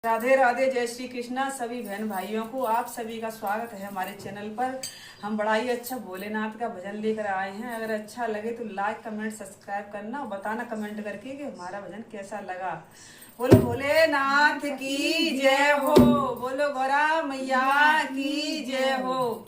राधे राधे, जय श्री कृष्णा सभी बहन भाइयों को। आप सभी का स्वागत है हमारे चैनल पर। हम बड़ा ही अच्छा भोलेनाथ का भजन लेकर आए हैं। अगर अच्छा लगे तो लाइक कमेंट सब्सक्राइब करना और बताना कमेंट करके कि हमारा भजन कैसा लगा। बोलो भोलेनाथ की जय हो, बोलो गौरा मैया की जय हो।